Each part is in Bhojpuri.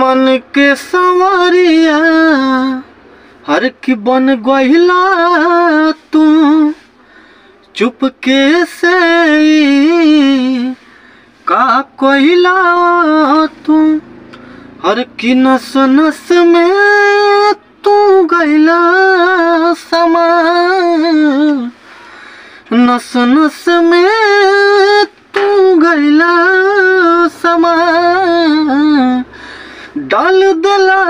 बन के संवरिया हर की बन गइला तू चुपके से का कोइला तू हर की नस नस में तू गइला समा नस नस में तू गइला समा डाल दिला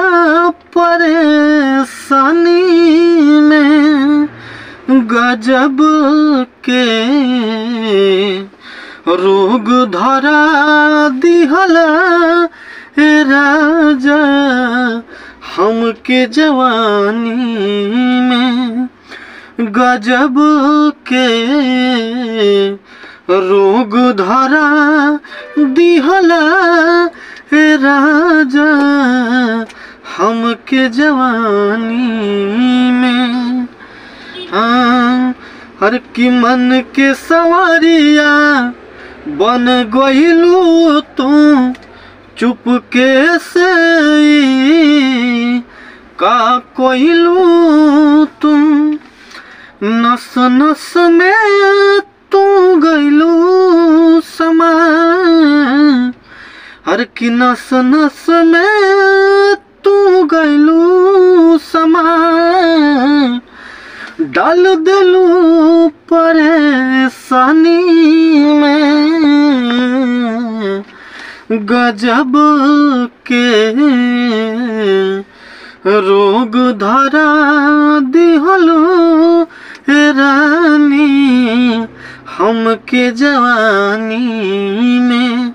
परेशानी में गजब के रोग धरा दिहला हे राजा हमके जवानी में गजब के रोग धरा दिहला हे राजा हमके जवानी में। हर की मन के सवारिया बन गइलू तू चुपके से का कोइलू तू नस नस में तू गइलू समा हर की नस नस में तू गइलू समा डाल दिलू परेशानी में गजब के रोग धरा दिहलो हे रानी हमके जवानी में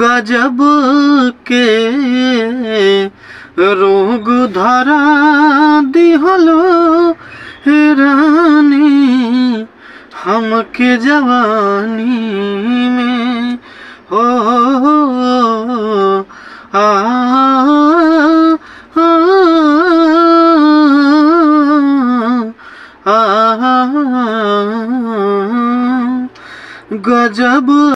गजब के रोग धरा दिहलो हे रानी हमके जवानी में हो आ गजब